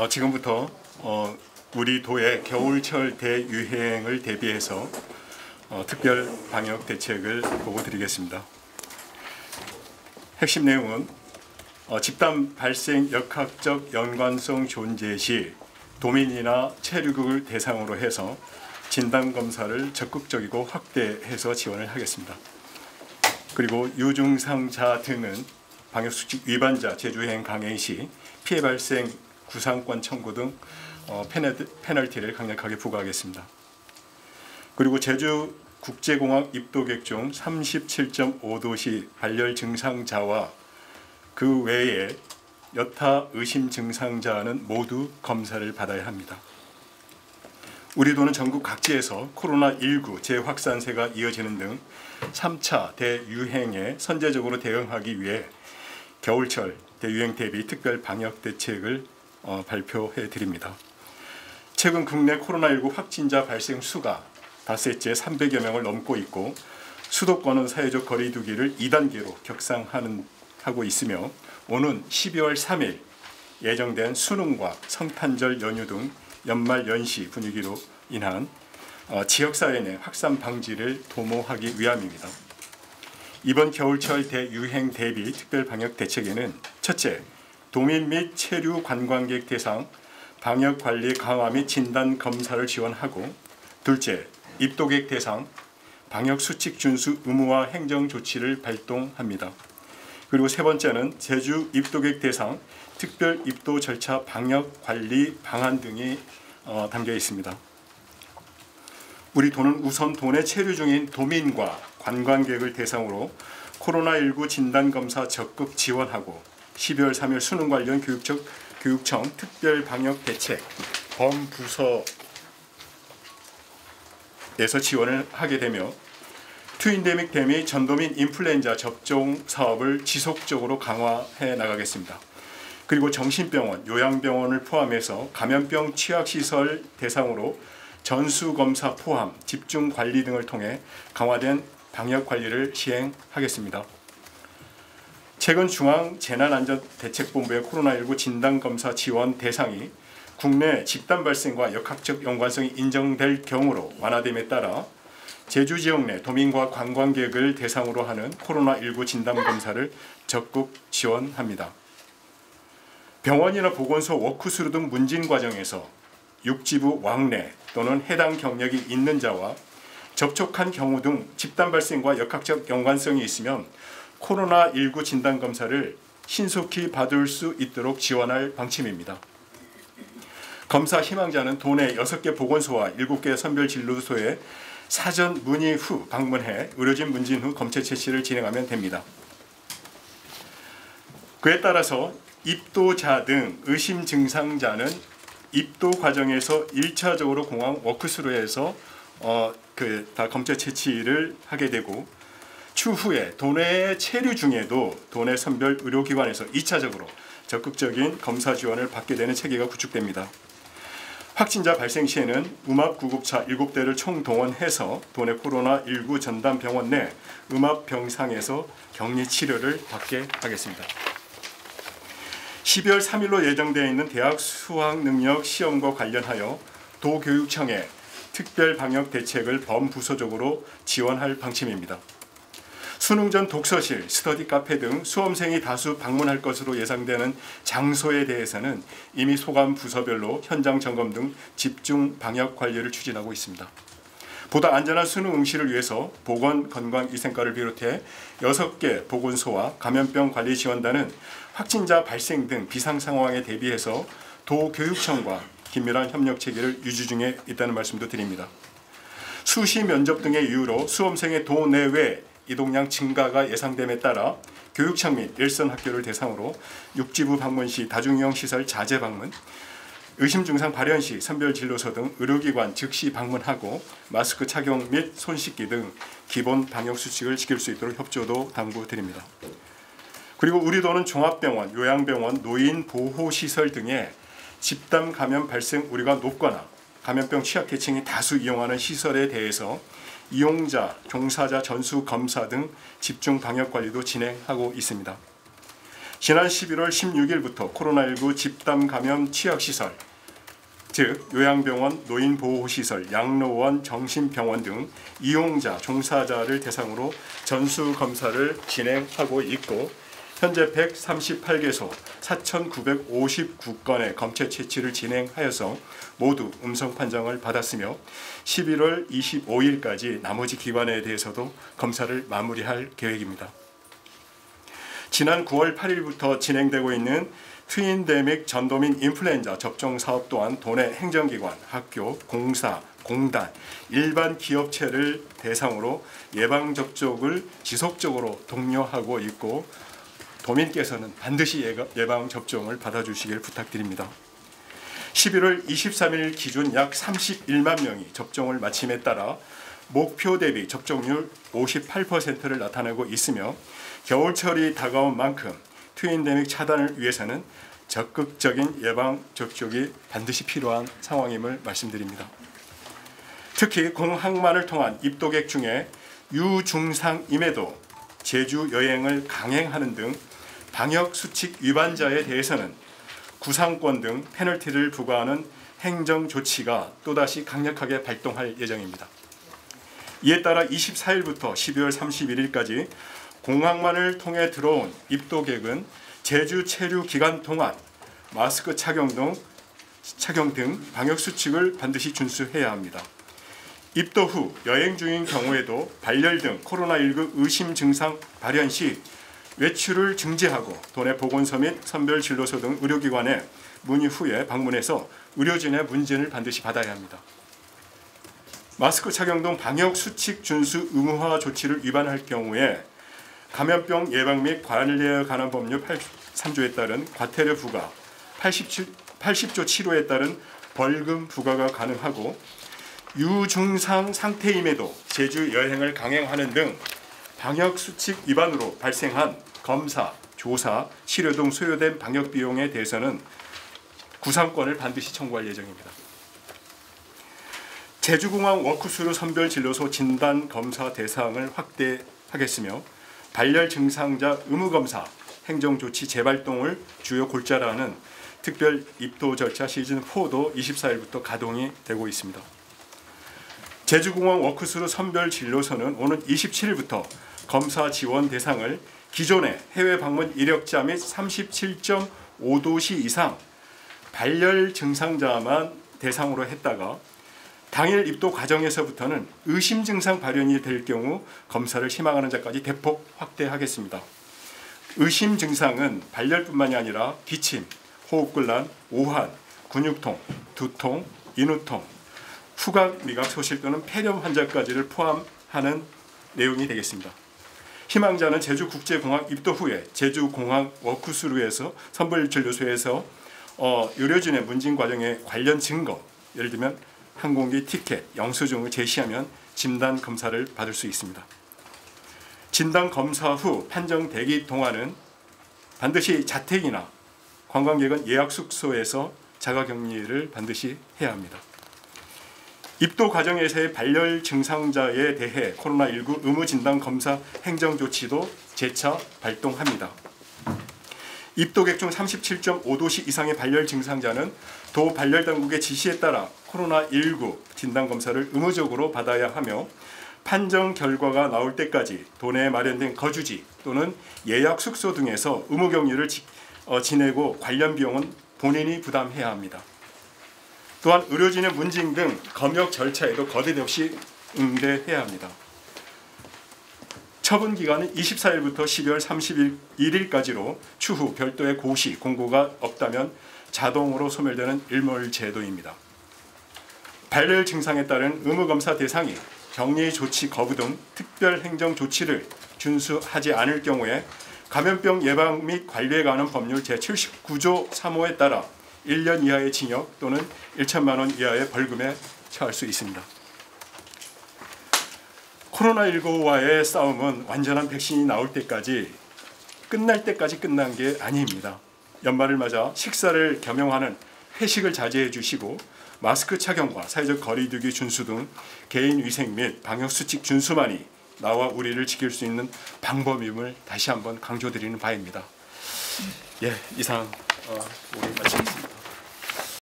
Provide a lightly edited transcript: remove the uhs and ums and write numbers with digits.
지금부터 우리 도의 겨울철 대유행을 대비해서 특별 방역 대책을 보고 드리겠습니다. 핵심 내용은 집단 발생 역학적 연관성 존재 시 도민이나 체류국을 대상으로 해서 진단검사를 적극적이고 확대해서 지원을 하겠습니다. 그리고 유증상자 등은 방역수칙 위반자 재주행 강행 시 피해 발생 구상권 청구 등 페널티를 강력하게 부과하겠습니다. 그리고 제주 국제공항 입도객 중 37.5도시 발열 증상자와 그 외에 여타 의심 증상자는 모두 검사를 받아야 합니다. 우리 도는 전국 각지에서 코로나19 재확산세가 이어지는 등 3차 대유행에 선제적으로 대응하기 위해 겨울철 대유행 대비 특별 방역 대책을 발표해 드립니다. 최근 국내 코로나19 확진자 발생 수가 닷새째 300여 명을 넘고 있고 수도권은 사회적 거리 두기를 2단계로 격상하고 있으며 오는 12월 3일 예정된 수능과 성탄절 연휴 등 연말 연시 분위기로 인한 지역사회 내 확산 방지를 도모하기 위함입니다. 이번 겨울철 대유행 대비 특별 방역 대책에는 첫째, 도민 및 체류 관광객 대상 방역관리 강화 및 진단검사를 지원하고 둘째, 입도객 대상 방역수칙 준수 의무화 행정조치를 발동합니다. 그리고 세 번째는 제주 입도객 대상 특별 입도 절차 방역관리 방안 등이 담겨 있습니다. 우리 도는 우선 도내 체류 중인 도민과 관광객을 대상으로 코로나19 진단검사 적극 지원하고 12월 3일 수능 관련 교육청 특별 방역 대책 범부서에서 지원을 하게 되며 투인데믹 대미 전도민 인플루엔자 접종 사업을 지속적으로 강화해 나가겠습니다. 그리고 정신병원, 요양병원을 포함해서 감염병 취약시설 대상으로 전수검사 포함, 집중관리 등을 통해 강화된 방역관리를 시행하겠습니다. 최근 중앙재난안전대책본부의 코로나19 진단검사 지원 대상이 국내 집단 발생과 역학적 연관성이 인정될 경우로 완화됨에 따라 제주 지역 내 도민과 관광객을 대상으로 하는 코로나19 진단검사를 적극 지원합니다. 병원이나 보건소, 워크스루 등 문진 과정에서 육지부 왕래 또는 해당 경력이 있는 자와 접촉한 경우 등 집단 발생과 역학적 연관성이 있으면 코로나19 진단검사를 신속히 받을 수 있도록 지원할 방침입니다. 검사 희망자는 도내 6개 보건소와 7개 선별진료소에 사전 문의 후 방문해 의료진 문진 후 검체 채취를 진행하면 됩니다. 그에 따라서 입도자 등 의심 증상자는 입도 과정에서 1차적으로 공항 워크스루에서 다 검체 채취를 하게 되고 추후에 도내 체류 중에도 도내 선별 의료기관에서 2차적으로 적극적인 검사 지원을 받게 되는 체계가 구축됩니다. 확진자 발생 시에는 음압구급차 7대를 총동원해서 도내 코로나19 전담병원 내 음압병상에서 격리 치료를 받게 하겠습니다. 12월 3일로 예정되어 있는 대학 수학능력 시험과 관련하여 도교육청에 특별 방역 대책을 범부서적으로 지원할 방침입니다. 수능 전 독서실, 스터디 카페 등 수험생이 다수 방문할 것으로 예상되는 장소에 대해서는 이미 소관 부서별로 현장 점검 등 집중 방역 관리를 추진하고 있습니다. 보다 안전한 수능 응시를 위해서 보건건강위생과를 비롯해 6개 보건소와 감염병관리지원단은 확진자 발생 등 비상 상황에 대비해서 도교육청과 긴밀한 협력 체계를 유지 중에 있다는 말씀도 드립니다. 수시 면접 등의 이유로 수험생의 도내외 이동량 증가가 예상됨에 따라 교육청 및 일선 학교를 대상으로 육지부 방문 시 다중이용 시설 자제 방문, 의심 증상 발현 시 선별진료소 등 의료기관 즉시 방문하고 마스크 착용 및 손 씻기 등 기본 방역 수칙을 지킬 수 있도록 협조도 당부드립니다. 그리고 우리 도는 종합병원, 요양병원, 노인보호시설 등의 집단 감염 발생 우려가 높거나 감염병 취약계층이 다수 이용하는 시설에 대해서 이용자, 종사자 전수 검사 등 집중 방역 관리도 진행하고 있습니다. 지난 11월 16일부터 코로나19 집단 감염 취약시설, 즉 요양병원, 노인보호시설, 양로원, 정신병원 등 이용자, 종사자를 대상으로 전수검사를 진행하고 있고 현재 138개소 4,959건의 검체 채취를 진행하여서 모두 음성 판정을 받았으며 11월 25일까지 나머지 기관에 대해서도 검사를 마무리할 계획입니다. 지난 9월 8일부터 진행되고 있는 트윈데믹 전도민 인플루엔자 접종 사업 또한 도내 행정기관, 학교, 공사, 공단, 일반 기업체를 대상으로 예방접종을 지속적으로 독려하고 있고 도민께서는 반드시 예방접종을 받아주시길 부탁드립니다. 11월 23일 기준 약 31만 명이 접종을 마침에 따라 목표 대비 접종률 58%를 나타내고 있으며 겨울철이 다가온 만큼 트윈데믹 차단을 위해서는 적극적인 예방접종이 반드시 필요한 상황임을 말씀드립니다. 특히 공항만을 통한 입도객 중에 유증상임에도 제주 여행을 강행하는 등 방역수칙 위반자에 대해서는 구상권 등 페널티를 부과하는 행정조치가 또다시 강력하게 발동할 예정입니다. 이에 따라 24일부터 12월 31일까지 공항만을 통해 들어온 입도객은 제주 체류 기간 동안 마스크 착용 등 방역수칙을 반드시 준수해야 합니다. 입도 후 여행 중인 경우에도 발열 등 코로나19 의심 증상 발현 시 외출을 중지하고 도내 보건소 및 선별진료소 등 의료기관에 문의 후에 방문해서 의료진의 문진을 반드시 받아야 합니다. 마스크 착용 등 방역수칙 준수 의무화 조치를 위반할 경우에 감염병 예방 및 관리에 관한 법률 3조에 따른 과태료 부과, 80조 7호에 따른 벌금 부과가 가능하고 유증상 상태임에도 제주 여행을 강행하는 등 방역수칙 위반으로 발생한 검사, 조사, 치료 등 소요된 방역비용에 대해서는 구상권을 반드시 청구할 예정입니다. 제주공항 워크스루 선별진료소 진단검사 대상을 확대하겠으며 발열 증상자 의무검사, 행정조치 재발동을 주요 골자로 하는 특별 입도 절차 시즌4도 24일부터 가동이 되고 있습니다. 제주공항 워크스루 선별진료소는 오는 27일부터 검사 지원 대상을 기존의 해외 방문 이력자 및 37.5도시 이상 발열 증상자만 대상으로 했다가 당일 입도 과정에서부터는 의심 증상 발현이 될 경우 검사를 희망하는 자까지 대폭 확대하겠습니다. 의심 증상은 발열뿐만이 아니라 기침, 호흡곤란, 오한, 근육통, 두통, 인후통, 후각, 미각 소실 또는 폐렴 환자까지를 포함하는 내용이 되겠습니다. 희망자는 제주국제공항 입도 후에 제주공항 워크스루에서 선별진료소에서 의료진의 문진 과정에 관련 증거, 예를 들면 항공기 티켓, 영수증을 제시하면 진단 검사를 받을 수 있습니다. 진단 검사 후 판정 대기 동안은 반드시 자택이나 관광객은 예약 숙소에서 자가격리를 반드시 해야 합니다. 입도 과정에서의 발열 증상자에 대해 코로나19 의무진단검사 행정조치도 재차 발동합니다. 입도객 중 37.5도시 이상의 발열 증상자는 도 발열당국의 지시에 따라 코로나19 진단검사를 의무적으로 받아야 하며 판정 결과가 나올 때까지 도내에 마련된 거주지 또는 예약 숙소 등에서 의무격리를 지내고 관련 비용은 본인이 부담해야 합니다. 또한 의료진의 문진 등 검역 절차에도 거듭 없이 응대해야 합니다. 처분 기간은 24일부터 12월 31일까지로 추후 별도의 고시, 공고가 없다면 자동으로 소멸되는 일몰제도입니다. 발열 증상에 따른 의무검사 대상이 격리 조치 거부 등 특별 행정 조치를 준수하지 않을 경우에 감염병 예방 및 관리에 관한 법률 제79조 3호에 따라 1년 이하의 징역 또는 1천만 원 이하의 벌금에 처할 수 있습니다. 코로나19와의 싸움은 완전한 백신이 나올 때까지 끝날 때까지 끝난 게 아닙니다. 연말을 맞아 식사를 겸용하는 회식을 자제해 주시고 마스크 착용과 사회적 거리두기 준수 등 개인위생 및 방역수칙 준수만이 나와 우리를 지킬 수 있는 방법임을 다시 한번 강조드리는 바입니다. 예, 이상 우리 마치겠습니다.